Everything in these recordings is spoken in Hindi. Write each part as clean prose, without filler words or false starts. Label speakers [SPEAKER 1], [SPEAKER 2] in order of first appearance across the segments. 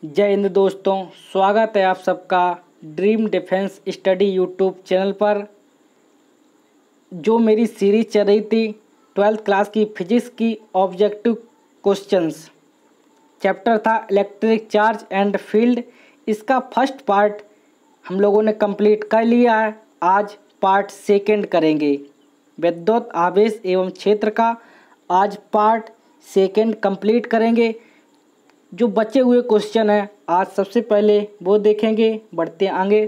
[SPEAKER 1] जय हिंद दोस्तों, स्वागत है आप सबका dream defence study YouTube channel पर। जो मेरी सीरीज चल रही थी 12th क्लास की फिजिक्स की ऑब्जेक्टिव क्वेश्चंस, चैप्टर था इलेक्ट्रिक चार्ज एंड फील्ड। इसका फर्स्ट पार्ट हम लोगों ने कंप्लीट कर लिया है। आज पार्ट सेकंड करेंगे, विद्युत आवेश एवं क्षेत्र का। आज पार्ट सेकंड कंप्लीट करेंगे। जो बचे हुए क्वेश्चन हैं आज सबसे पहले वो देखेंगे। बढ़ते आगे।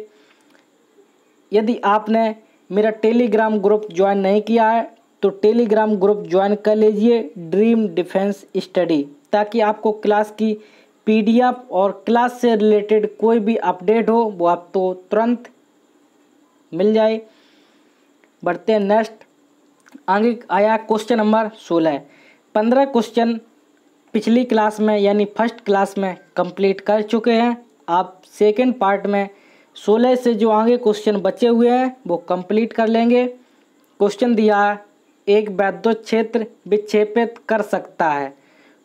[SPEAKER 1] यदि आपने मेरा टेलीग्राम ग्रुप ज्वाइन नहीं किया है तो टेलीग्राम ग्रुप ज्वाइन कर लीजिए, ड्रीम डिफेंस स्टडी, ताकि आपको क्लास की पीडीएफ और क्लास से रिलेटेड कोई भी अपडेट हो वो आपको तुरंत मिल जाए। बढ़ते हैं नेक्स्ट। आगे आया क्वेश्चन नंबर 16। 15 क्वेश्चन पिछली क्लास में यानी फर्स्ट क्लास में कंप्लीट कर चुके हैं। आप सेकंड पार्ट में 16 से जो आगे क्वेश्चन बचे हुए हैं वो कंप्लीट कर लेंगे। क्वेश्चन दिया है, एक विद्युत क्षेत्र विक्षेपित कर सकता है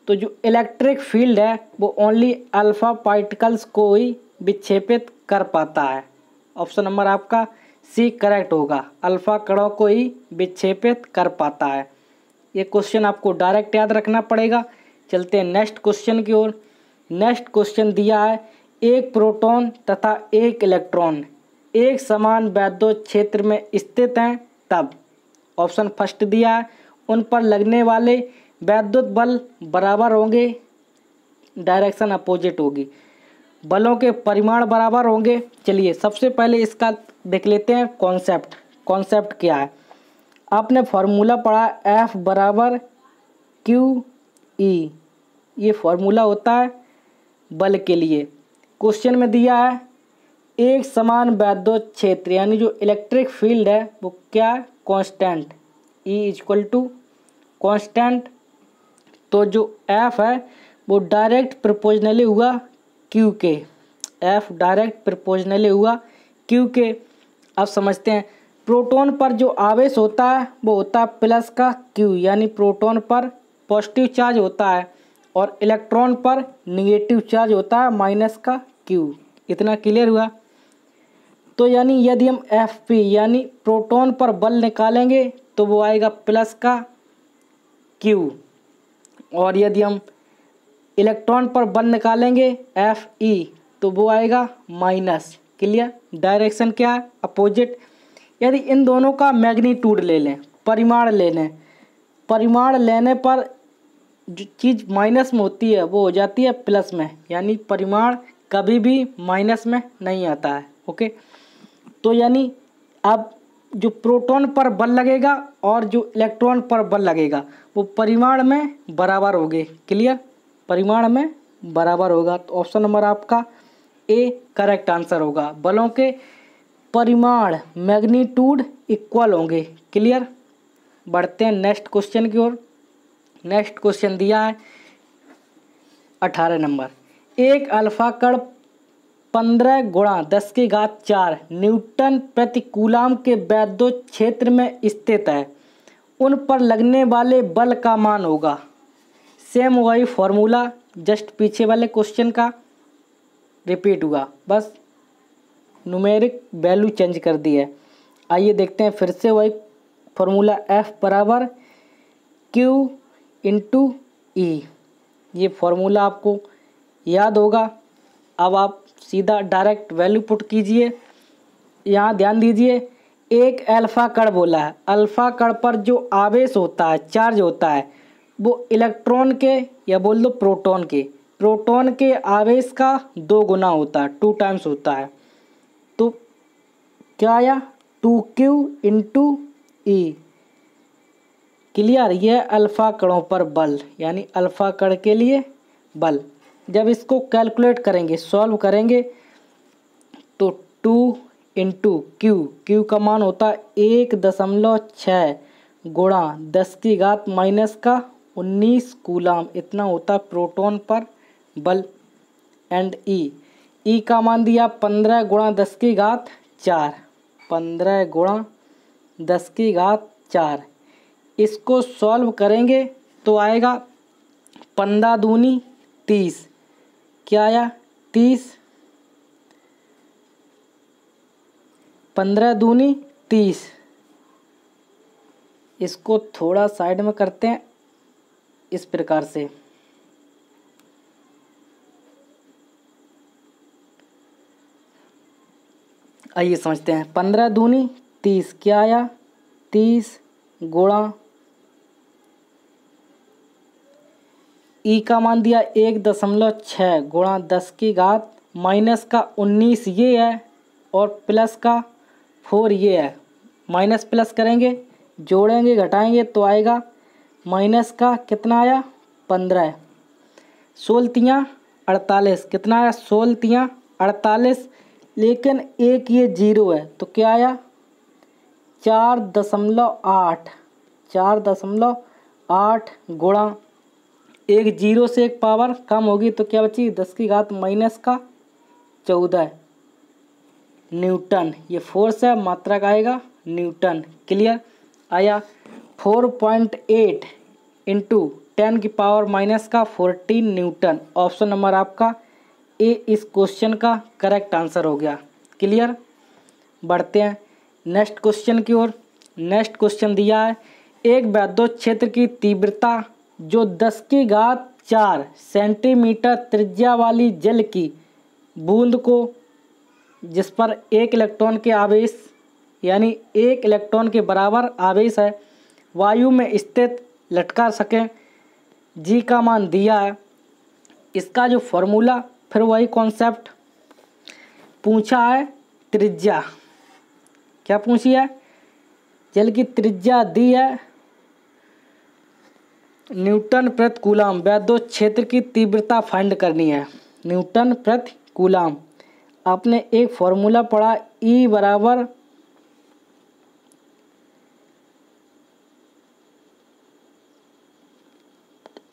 [SPEAKER 1] तो जो इलेक्ट्रिक फील्ड है वो ओनली अल्फा पार्टिकल्स को ही विक्षेपित कर पाता है। ऑप्शन नंबर आपका सी करेक्ट होगा, अल्फा कणों को ही विक्षेपित कर पाता है। ये क्वेश्चन आपको डायरेक्ट याद रखना पड़ेगा। चलते हैं नेक्स्ट क्वेश्चन की ओर। नेक्स्ट क्वेश्चन दिया है, एक प्रोटॉन तथा एक इलेक्ट्रॉन एक समान विद्युत क्षेत्र में स्थित हैं तब। ऑप्शन फर्स्ट दिया है, उन पर लगने वाले विद्युत बल बराबर होंगे, डायरेक्शन अपोजिट होगी, बलों के परिमाण बराबर होंगे। चलिए सबसे पहले इसका देख लेते हैं कॉन्सेप्ट। कॉन्सेप्ट क्या है? आपने फार्मूला पढ़ा F बराबर QE, ये फार्मूला होता है बल के लिए। क्वेश्चन में दिया है एक समान विद्युत क्षेत्र यानी जो इलेक्ट्रिक फील्ड है वो क्या है? Constant, E equal to constant. तो जो F है वो डायरेक्ट प्रोपोर्शनली हुआ Q के, F डायरेक्ट प्रोपोर्शनली हुआ Q के। अब समझते हैं, प्रोटॉन पर जो आवेश होता है वो होता है प्लस का Q, यानी प्रोटॉन पर पॉजिटिव चार्ज होता है और इलेक्ट्रॉन पर निगेटिव चार्ज होता है माइनस का Q। इतना क्लियर हुआ? तो यानी यदि हम Fp यानी प्रोटॉन पर बल निकालेंगे तो वो आएगा प्लस का Q, और यदि हम इलेक्ट्रॉन पर बल निकालेंगे Fe तो वो आएगा माइनस। क्लियर? डायरेक्शन क्या है? अपोजिट। यदि इन दोनों का मैग्नीट्यूड ले लें, परिमाण ले लें, परिमाण लेने पर जो चीज़ माइनस में होती है वो हो जाती है प्लस में, यानी परिमाण कभी भी माइनस में नहीं आता है। ओके, तो यानी अब जो प्रोटॉन पर बल लगेगा और जो इलेक्ट्रॉन पर बल लगेगा वो परिमाण में बराबर होंगे। क्लियर? परिमाण में बराबर होगा। तो ऑप्शन नंबर आपका ए करेक्ट आंसर होगा। बलों के परिमाण मैग्नीट्यूड इक्वल होंगे। क्लियर? बढ़ते हैं नेक्स्ट क्वेश्चन की ओर। नेक्स्ट क्वेश्चन दिया है 18 नंबर, एक अल्फा कण 15 गुणा 10 की घात 4 न्यूटन प्रति कूलाम के विद्युत क्षेत्र में स्थित है, उन पर लगने वाले बल का मान होगा। सेम वही फॉर्मूला, जस्ट पीछे वाले क्वेश्चन का रिपीट हुआ, बस न्यूमेरिक वैल्यू चेंज कर दी है। आइए देखते हैं फिर से वही फॉर्मूला F बराबर Q इंटू E। ये फॉर्मूला आपको याद होगा। अब आप सीधा डायरेक्ट वैल्यू पुट कीजिए। यहाँ ध्यान दीजिए, एक अल्फा कण बोला है। अल्फा कण पर जो आवेश होता है, चार्ज होता है, वो इलेक्ट्रॉन के या बोल दो प्रोटॉन के आवेश का 2 गुना होता है, 2 टाइम्स होता है। तो क्या आया? 2Q into E। क्लियर? यह अल्फा कणों पर बल, यानी अल्फा कण के लिए बल। जब इसको कैलकुलेट करेंगे, सॉल्व करेंगे तो 2 इंटू Q का मान होता है 1.6 गुणा 10 की घात माइनस का 19 कूलाम। इतना होता है प्रोटॉन पर बल। एंड E का मान दिया 15 गुणा 10 की घात 4, 15 गुणा 10 की घात 4। इसको सॉल्व करेंगे तो आएगा 15 दूनी 30। क्या आया? 30, 15 दूनी 30। इसको थोड़ा साइड में करते हैं इस प्रकार से। आइए समझते हैं। 15 दूनी 30 क्या आया, 30 गुणा ई का मान दिया 1.6 गुणा 10 की घात माइनस का 19 ये है और प्लस का 4 ये है। माइनस प्लस करेंगे, जोड़ेंगे, घटाएंगे तो आएगा माइनस का कितना आया 15। 16 तियाँ 48 कितना आया 16 तियाँ 48। लेकिन एक ये जीरो है तो क्या आया 4.8। 4.8 गुणा एक जीरो से एक पावर कम होगी तो क्या बची 10 की घात माइनस का 14 न्यूटन। ये फोर्स है, मात्रक आएगा न्यूटन। क्लियर। आया 4.8 इंटू 10 की पावर माइनस का 14 न्यूटन। ऑप्शन नंबर आपका ए इस क्वेश्चन का करेक्ट आंसर हो गया। क्लियर। बढ़ते हैं नेक्स्ट क्वेश्चन की ओर। नेक्स्ट क्वेश्चन दिया है एक विद्युत क्षेत्र की तीव्रता जो 10 की घात 4 सेंटीमीटर त्रिज्या वाली जल की बूंद को जिस पर एक इलेक्ट्रॉन के आवेश यानी एक इलेक्ट्रॉन के बराबर आवेश है वायु में स्थित लटका सकें, जी का मान दिया है। इसका जो फॉर्मूला फिर वही कॉन्सेप्ट पूछा है। त्रिज्या क्या पूछी है, जल की त्रिज्या दी है न्यूटन प्रति कूलम। विद्युत क्षेत्र की तीव्रता फाइंड करनी है न्यूटन प्रति कूलम। आपने एक फॉर्मूला पढ़ा E बराबर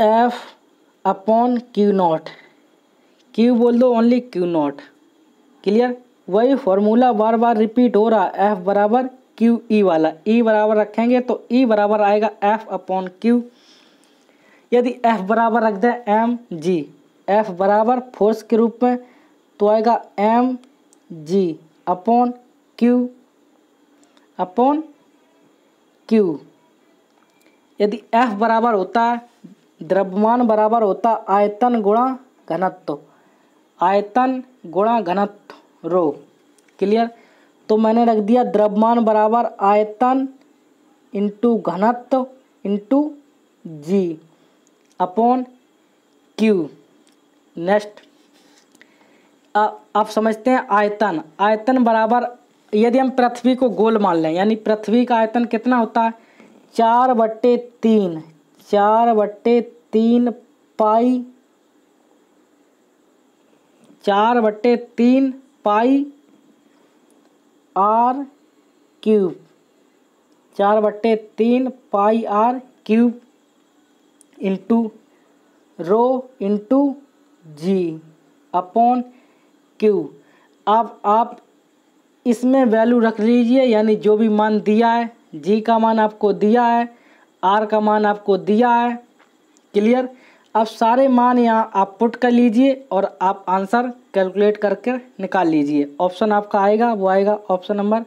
[SPEAKER 1] F/Q0। Q बोल दो ओनली Q0। क्लियर। वही फॉर्मूला बार बार रिपीट हो रहा है F बराबर QE वाला। E बराबर रखेंगे तो E बराबर आएगा F/Q। यदि F बराबर रख दें mg, F बराबर फोर्स के रूप में तो आएगा mg/Q। यदि F बराबर होता है द्रव्यमान बराबर होता आयतन गुणा घनत्व, आयतन गुणा घनत्व रो। क्लियर। तो मैंने रख दिया द्रव्यमान बराबर आयतन इंटू घनत्व into g upon Q. Next आप समझते हैं आयतन। आयतन बराबर यदि हम पृथ्वी को गोल मान लें यानी पृथ्वी का आयतन कितना होता है 4/3 pi 4/3 pi r cube. 4/3 pi r cube into rho into g upon q. अब आप इसमें वैल्यू रख लीजिए यानी जो भी मान दिया है, जी का मान आपको दिया है, आर का मान आपको दिया है। क्लियर। अब सारे मान यहाँ आप पुट कर लीजिए और आप आंसर कैलकुलेट करके निकाल लीजिए। ऑप्शन आपका आएगा वो आएगा ऑप्शन नंबर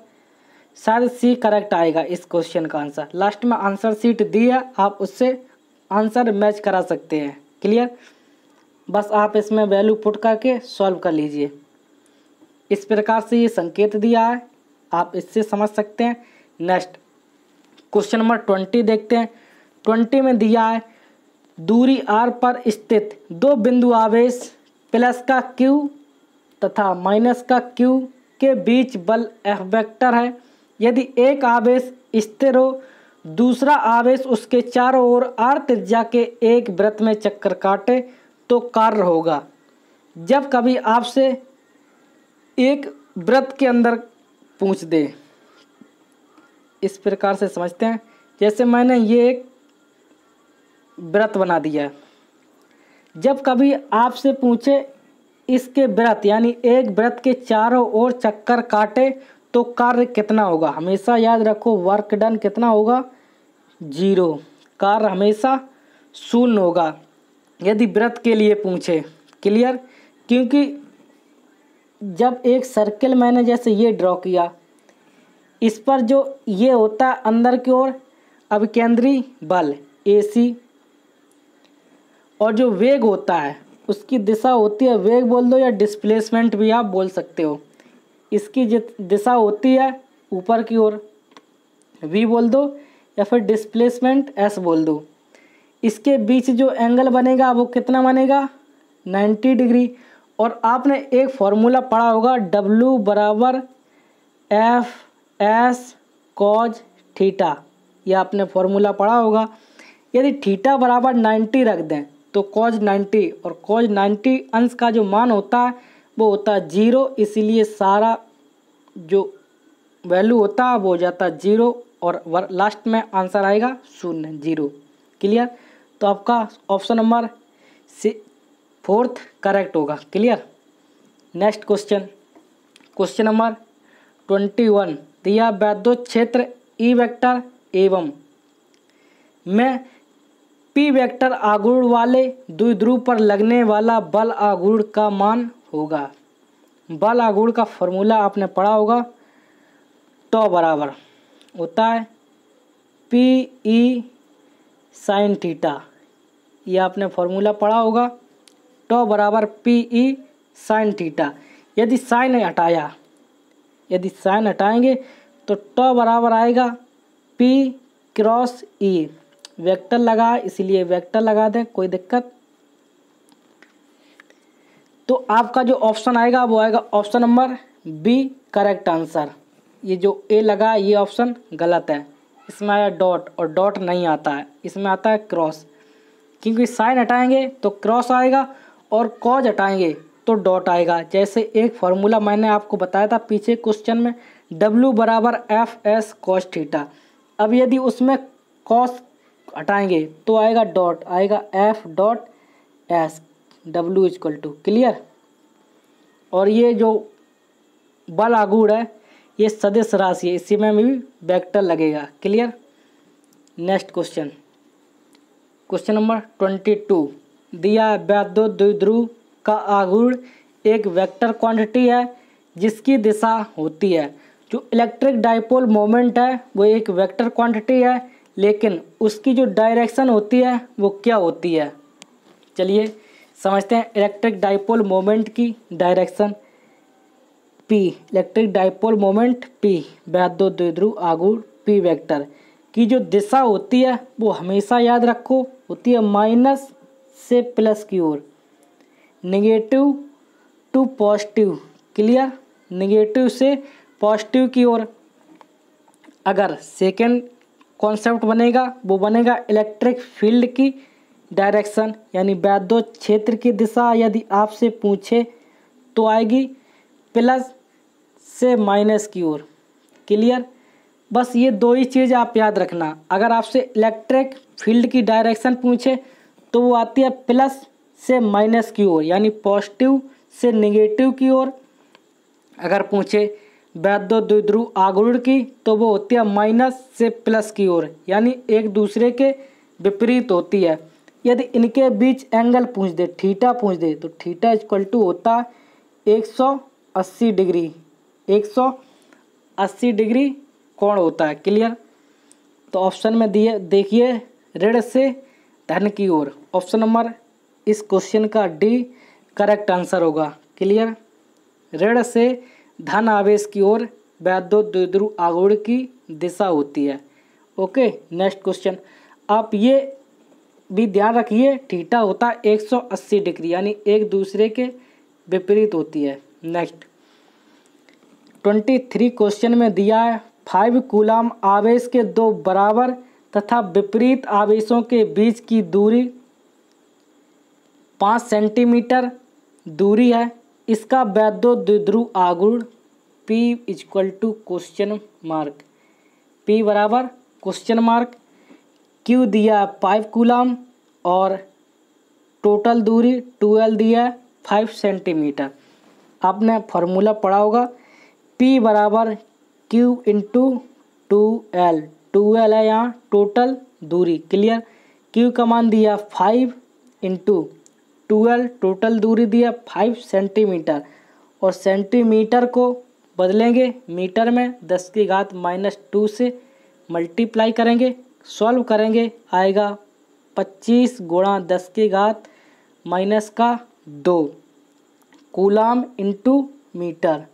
[SPEAKER 1] शायद सी करेक्ट आएगा इस क्वेश्चन का आंसर। लास्ट में आंसर शीट दी है, आप उससे आंसर मैच करा सकते हैं। क्लियर। बस आप इसमें वैल्यू पुट करके सॉल्व कर लीजिए। इस प्रकार से ये संकेत दिया है, आप इससे समझ सकते हैं। नेक्स्ट क्वेश्चन नंबर 20 देखते हैं। 20 में दिया है दूरी r पर स्थित दो बिंदु आवेश प्लस का q तथा माइनस का q के बीच बल F वेक्टर है। यदि एक आवेश स्थिर हो, दूसरा आवेश उसके चारों ओर r त्रिज्या के एक वृत्त में चक्कर काटे तो कार्य होगा। जब कभी आपसे एक वृत्त के अंदर पूछ दे, इस प्रकार से समझते हैं। जैसे मैंने ये एक वृत्त बना दिया है, जब कभी आपसे पूछे इसके वृत्त यानी एक वृत्त के चारों ओर चक्कर काटे तो कार्य कितना होगा, हमेशा याद रखो वर्क डन कितना होगा 0, कार्य हमेशा 0 होगा यदि वृत्त के लिए पूछे। क्लियर। क्योंकि जब एक सर्किल मैंने जैसे ये ड्रॉ किया, इस पर जो ये होता है अंदर की ओर अभिकेंद्री बल AC, और जो वेग होता है उसकी दिशा होती है, वेग बोल दो या डिस्प्लेसमेंट भी आप बोल सकते हो, इसकी दिशा होती है ऊपर की ओर, V बोल दो या फिर डिस्प्लेसमेंट S बोल दो। इसके बीच जो एंगल बनेगा वो कितना बनेगा, 90 डिग्री। और आपने एक फॉर्मूला पढ़ा होगा W बराबर FS cos थीटा, ये आपने फॉर्मूला पढ़ा होगा। यदि थीटा बराबर 90 रख दें तो cos 90, और cos 90 अंश का जो मान होता है वो होता है 0, इसीलिए सारा जो वैल्यू होता है वो हो जाता है 0 और लास्ट में आंसर आएगा 0, 0। क्लियर? तो आपका ऑप्शन नंबर 4 करेक्ट होगा। Clear? Next question, question number 21 दिया वैद्युत क्षेत्र E वेक्टर एवं में P वेक्टर आघूर्ण वाले द्विध्रुव पर लगने वाला बल आघूर्ण का मान होगा। बल आघूर्ण का फॉर्मूला आपने पढ़ा होगा, टॉ बराबर होता है PE sin थीटा, ये आपने फॉर्मूला पढ़ा होगा, टॉ बराबर PE sin थीटा। यदि साइन हटाएंगे तो टॉ बराबर आएगा P क्रॉस E, वेक्टर लगा इसलिए वेक्टर लगा दें, कोई दिक्कत। तो आपका जो ऑप्शन आएगा वो आएगा option number B correct answer. ये जो A लगा ये ऑप्शन गलत है, इसमें आया डॉट और डॉट नहीं आता है, इसमें आता है क्रॉस, क्योंकि साइन हटाएंगे तो क्रॉस आएगा और कॉज हटाएंगे तो डॉट आएगा। जैसे एक फार्मूला मैंने आपको बताया था पीछे क्वेश्चन में, W बराबर FS cos थीटा। अब यदि उसमें कॉस हटाएंगे तो आएगा डॉट, आएगा F dot S W equal to. Clear? और ये जो बल आघूर्ण है ये सदिश राशि है, इसी में भी वेक्टर लगेगा। Clear? Next question, question number 22 दिया वैद्युत द्विध्रुव का आघूर्ण एक वेक्टर क्वांटिटी है जिसकी दिशा होती है। जो इलेक्ट्रिक डाइपोल मोमेंट है वो एक वेक्टर क्वांटिटी है, लेकिन उसकी जो डायरेक्शन होती है वो क्या होती है? चलिए समझते हैं इलेक्ट्रिक डाइपोल मोमेंट की direction. P electric dipole moment P वैद्युत द्विध्रुव आघूर्ण P वेक्टर की जो दिशा होती है वो हमेशा याद रखो होती है माइनस से प्लस की ओर, negative to positive. Clear? Negative से पॉजिटिव की ओर। अगर सेकेंड कॉन्सेप्ट बनेगा वो बनेगा इलेक्ट्रिक फील्ड की डायरेक्शन, यानी वैद्युत क्षेत्र की दिशा यदि आपसे पूछे तो आएगी प्लस से माइनस की ओर। क्लियर? बस ये दो ही चीज़ आप याद रखना। अगर आपसे इलेक्ट्रिक फील्ड की डायरेक्शन पूछे तो वो आती है प्लस से माइनस की ओर, यानी पॉजिटिव से नेगेटिव की ओर। अगर पूछे वैद्युत द्विध्रुव आघूर्ण की तो वो होती है माइनस से प्लस की ओर, यानी एक दूसरे के विपरीत होती है। यदि इनके बीच एंगल पूछ दे, थीटा पूछ दे, तो थीटा इक्वल टू होता है 180 डिग्री, 180 डिग्री कोण होता है। क्लियर? तो ऑप्शन में दिए देखिए ऋण से धन की ओर, ऑप्शन नंबर इस क्वेश्चन का डी करेक्ट आंसर होगा। क्लियर? ऋण से धन आवेश की ओर वैद्युत द्विध्रुव आघूर्ण की दिशा होती है। Okay, next question. आप ये भी ध्यान रखिए थीटा होता है 180 डिग्री, यानी एक दूसरे के विपरीत होती है। नेक्स्ट 23 क्वेश्चन में दिया है 5 कूलम आवेश के दो बराबर तथा विपरीत आवेशों के बीच की दूरी 5 सेंटीमीटर दूरी है। इसका वैद्युत द्विध्रुव आघूर्ण P equal to question mark, P बराबर क्वेश्चन मार्क, Q दिया 5 कूलम और टोटल दूरी 12 दिया 5 सेंटीमीटर। आपने फार्मूला पढ़ा होगा P बराबर Q इंटू 2L, 2L है यहाँ टोटल दूरी। क्लियर? Q का मान दिया 5 इंटू 12, टोटल दूरी दिया 5 सेंटीमीटर, और सेंटीमीटर को बदलेंगे मीटर में, 10⁻⁻² से मल्टीप्लाई करेंगे, सॉल्व करेंगे, आएगा 25 × 10⁻⁻² coulomb into metre.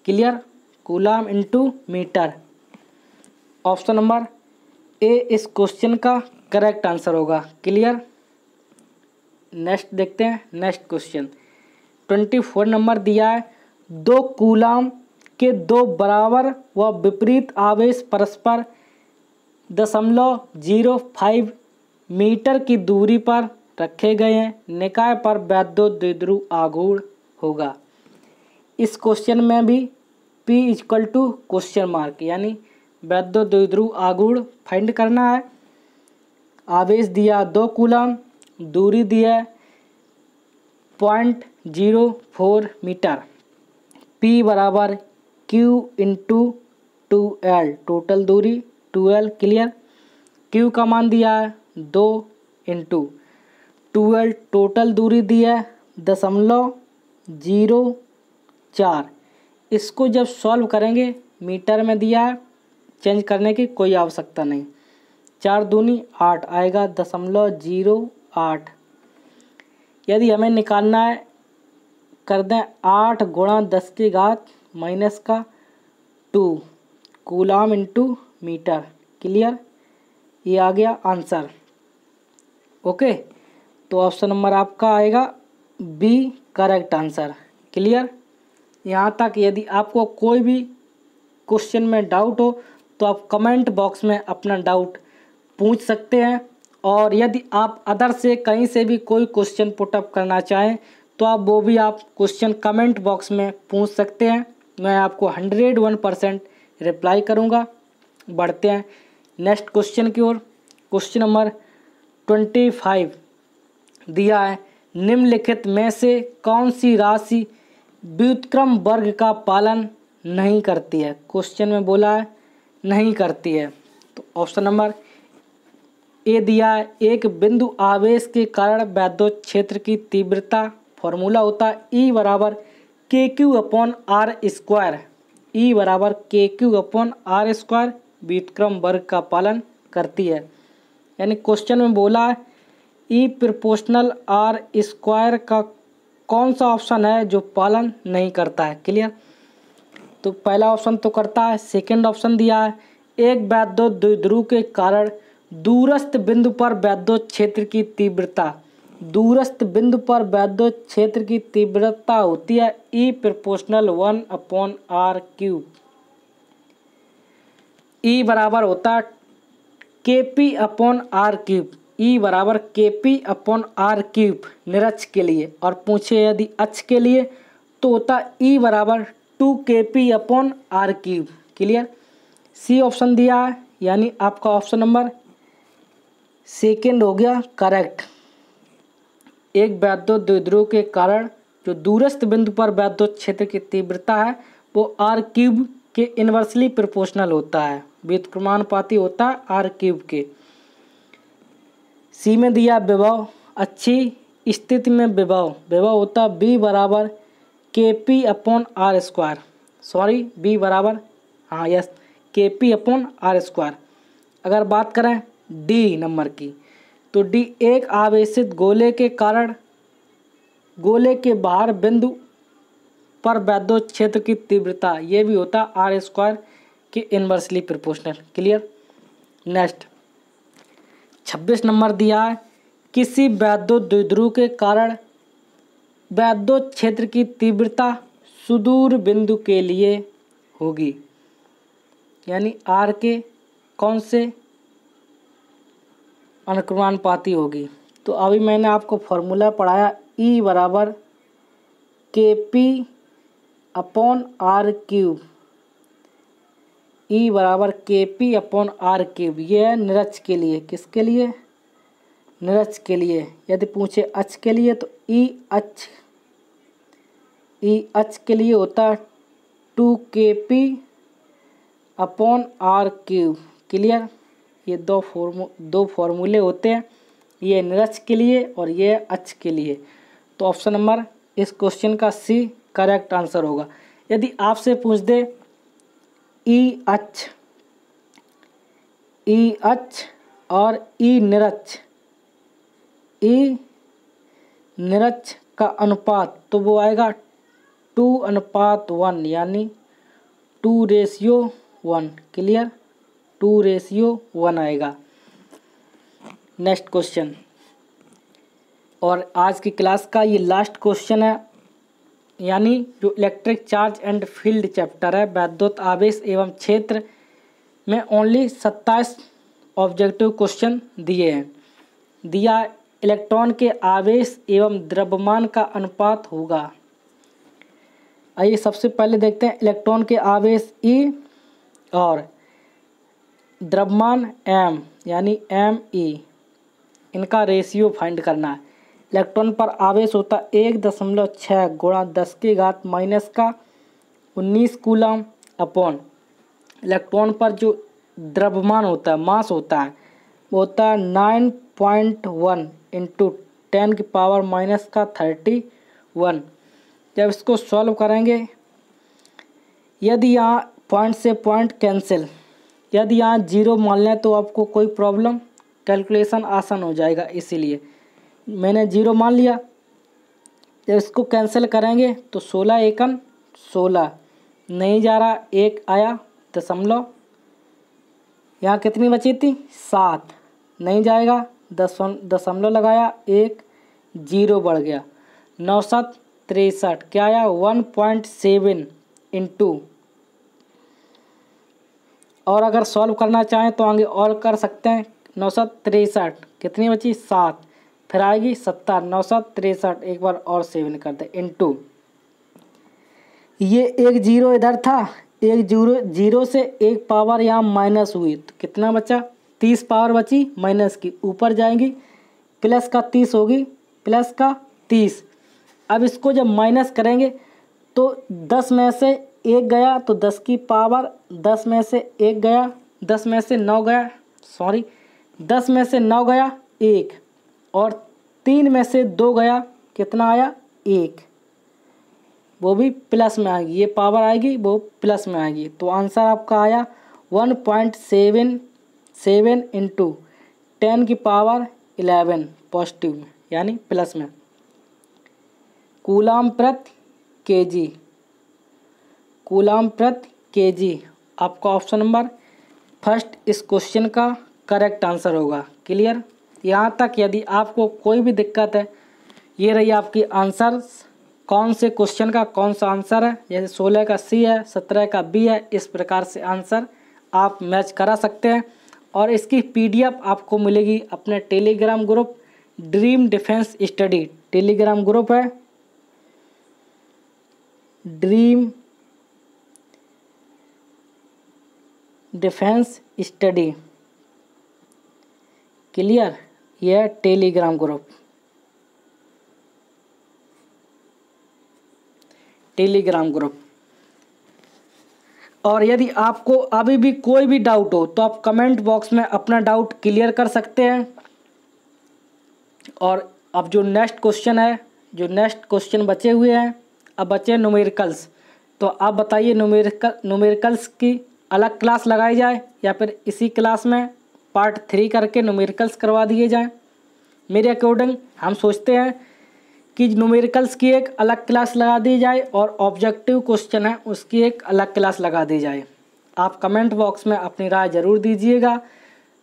[SPEAKER 1] Clear, coulomb into metre. Option number A इस क्वेश्चन का करेक्ट आंसर होगा। क्लियर। नेक्स्ट देखते हैं, नेक्स्ट क्वेश्चन 24 नंबर दिया है, 2 कूलाम के 2 बराबर व विपरीत आवेश परस्पर 0.05 मीटर की दूरी पर रखे गए हैं, निकाय पर वैद्युत द्विध्रुव आघूर्ण होगा। इस क्वेश्चन में भी P = क्वेश्चन मार्क यानी वैद्युत द्विध्रुव आघूर्ण फाइंड करना है। आवेश दिया 2 कूलाम, दूरी दिया 0.04 metre, P = Q × 2L, total दूरी 2L। क्लियर। Q का मान दिया है 2 × 2L, टोटल दूरी दिया 0.04। इसको जब सॉल्व करेंगे मीटर में दिया है, चेंज करने की कोई आवश्यकता नहीं। 4 दूनी 8 आएगा 0.08। यदि हमें निकालना है कर दें 8 × 10⁻⁻² कूलाम इंटू मीटर। क्लियर, ये आ गया आंसर। ओके, तो ऑप्शन नंबर आपका आएगा बी करेक्ट आंसर। क्लियर। यहाँ तक यदि आपको कोई भी क्वेश्चन में डाउट हो तो आप कमेंट बॉक्स में अपना डाउट पूछ सकते हैं, और यदि आप अदर से कहीं से भी कोई क्वेश्चन पुटअप करना चाहें तो आप वो भी आप क्वेश्चन कमेंट बॉक्स में पूछ सकते हैं। मैं आपको 101% रिप्लाई करूँगा। बढ़ते हैं नेक्स्ट क्वेश्चन की ओर। क्वेश्चन नंबर 25 दिया है, निम्नलिखित में से कौन सी राशि व्युत्क्रम वर्ग का पालन नहीं करती है। क्वेश्चन में बोला है नहीं करती है, तो ऑप्शन नंबर ए दिया है, एक बिंदु आवेश के कारण वैद्युत क्षेत्र की तीव्रता, फॉर्मूला होता है E = KQ/R²। E = KQ/R², व्युत्क्रम वर्ग का पालन करती है। यानी क्वेश्चन में बोला है E प्रोपोर्शनल R² का कौन सा ऑप्शन है जो पालन नहीं करता है। क्लियर, तो पहला ऑप्शन तो करता है। सेकंड ऑप्शन दिया है, एक वैद्युत द्विध्रुव के कारण दूरस्थ बिंदु पर वैद्युत क्षेत्र की तीव्रता, दूरस्थ बिंदु पर वैद्युत क्षेत्र की तीव्रता होती है E प्रोपोर्शनल 1/R³। E बराबर होता है KP/R³। E = KP/R³ निरक्ष के लिए, और पूछे यदि अक्ष के लिए तो होता E = 2KP/R³। Clear. C option दिया है, यानी आपका ऑप्शन नंबर सेकेंड हो गया करेक्ट। एक वैद्युत द्विध्रुव के कारण जो दूरस्थ बिंदु पर वैद्युत क्षेत्र की तीव्रता है वो R³ के इन्वर्सली प्रोपोर्शनल होता है, व्युत्क्रमानुपाती होता है R³ के। सी में दिया विभव, अच्छी स्थिति में विभव होता B = KP/R²। सॉरी, B बराबर यस KP/R²। अगर बात करें डी नंबर की, तो डी एक आवेशित गोले के कारण गोले के बाहर बिंदु पर वैद्युत क्षेत्र की तीव्रता, ये भी होता R² के inversely proportional. Clear. Next 26 number दिया है, किसी वैद्युत द्विध्रुव के कारण वैद्युत क्षेत्र की तीव्रता सुदूर बिंदु के लिए होगी, यानी R के कौन से अनुक्रमानुपाती होगी। तो अभी मैंने आपको फॉर्मूला पढ़ाया E = KP/R³। E = KP/R³। ये है निरक्ष के लिए, किसके लिए, निरक्ष के लिए। यदि पूछे अक्ष के लिए तो E अक्ष के लिए होता 2KP/R³। क्लियर। ये दो फॉर्मूले होते हैं, ये निरक्ष के लिए और ये अक्ष के लिए। तो ऑप्शन नंबर इस क्वेश्चन का सी करेक्ट आंसर होगा। यदि आपसे पूछ दे ई अच और ई निरच का अनुपात, तो वो आएगा 2:1 यानी 2:1। क्लियर, 2:1 आएगा। नेक्स्ट क्वेश्चन, और आज की क्लास का ये लास्ट क्वेश्चन है, यानी जो electric charge and field chapter है, वैद्युत आवेश एवं क्षेत्र में ओनली 27 ऑब्जेक्टिव क्वेश्चन दिए हैं। दिया इलेक्ट्रॉन के आवेश एवं द्रव्यमान का अनुपात होगा। आइए सबसे पहले देखते हैं इलेक्ट्रॉन के आवेश E और द्रव्यमान M यानी ME, इनका रेशियो फाइंड करना है। इलेक्ट्रॉन पर आवेश होता है 1.6 गुणा 10⁻⁻19 कूलम अपॉन इलेक्ट्रॉन पर जो द्रव्यमान होता है, मास होता है, वो होता है 9.1 इंटू 10⁻⁻31। जब इसको सॉल्व करेंगे, यदि यहाँ पॉइंट से पॉइंट कैंसिल, यदि यहाँ 0 मान लें तो आपको कोई प्रॉब्लम, कैलकुलेशन आसान हो जाएगा। इसीलिए मैंने 0 मान लिया। जब इसको कैंसिल करेंगे तो 16 एकम 16 नहीं जा रहा, 1 आया दशमलव, यहाँ कितनी बची थी 7 नहीं जाएगा, दशमलव लगाया, 1 0 बढ़ गया, 963 क्या आया 1.7 इंटू। और अगर सॉल्व करना चाहें तो आगे और कर सकते हैं। 963 कितनी बची 7, फिर आएगी 70, 963 एक बार और 7 कर दे इंटू, ये एक 0 इधर था, एक 0 से एक पावर यहाँ माइनस हुई तो कितना बचा 30 पावर बची माइनस की, ऊपर जाएंगी प्लस का 30 होगी, प्लस का 30। अब इसको जब माइनस करेंगे तो 10 में से 1 गया तो 10 की पावर 10 में से 1 गया, 10 में से 9 गया, 10 में से 9 गया 1, और 3 में से 2 गया, कितना आया 1, वो भी प्लस में आएगी, ये पावर आएगी वो प्लस में आएगी। तो आंसर आपका आया 1.77 इंटू 10⁻11 पॉजिटिव में यानी प्लस में, कूलम प्रति केजी। आपका ऑप्शन नंबर फर्स्ट इस क्वेश्चन का करेक्ट आंसर होगा। क्लियर, यहाँ तक यदि आपको कोई भी दिक्कत है, ये रही आपकी आंसर्स, कौन से क्वेश्चन का कौन सा आंसर है, जैसे 16 का सी है, 17 का बी है, इस प्रकार से आंसर आप मैच करा सकते हैं। और इसकी PDF आपको मिलेगी अपने Telegram group dream defence study, Telegram group है ड्रीम डिफेंस स्टडी। क्लियर, यह टेलीग्राम ग्रुप, और यदि आपको अभी भी कोई भी डाउट हो तो आप कमेंट बॉक्स में अपना डाउट क्लियर कर सकते हैं। और अब जो नेक्स्ट क्वेश्चन बचे हुए हैं, अब बचे न्यूमेरिकल्स। तो आप बताइए न्यूमेरिकल्स की अलग क्लास लगाई जाए या फिर इसी क्लास में पार्ट 3 करके न्यूमेरिकल्स करवा दिए जाएं। मेरे अकॉर्डिंग हम सोचते हैं कि न्यूमेरिकल्स की एक अलग क्लास लगा दी जाए और ऑब्जेक्टिव क्वेश्चन है उसकी एक अलग क्लास लगा दी जाए। आप कमेंट बॉक्स में अपनी राय ज़रूर दीजिएगा,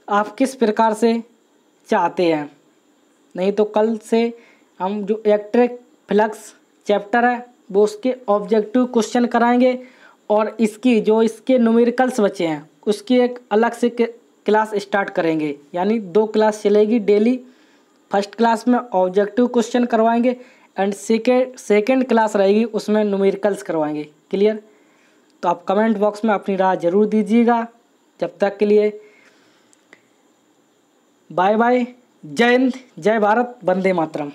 [SPEAKER 1] आप किस प्रकार से चाहते हैं। नहीं तो कल से हम जो इलेक्ट्रिक फ्लक्स चैप्टर है वो उसके ऑब्जेक्टिव क्वेश्चन कराएंगे, और इसके न्यूमेरिकल्स बचे हैं उसकी एक अलग से क्लास स्टार्ट करेंगे। यानी 2 क्लास चलेगी डेली। फर्स्ट क्लास में ऑब्जेक्टिव क्वेश्चन करवाएंगे एंड सेकेंड क्लास रहेगी उसमें न्यूमेरिकल्स करवाएंगे। क्लियर, तो आप कमेंट बॉक्स में अपनी राय ज़रूर दीजिएगा। जब तक के लिए बाय बाय, जय हिंद, जय भारत, वंदे मातरम।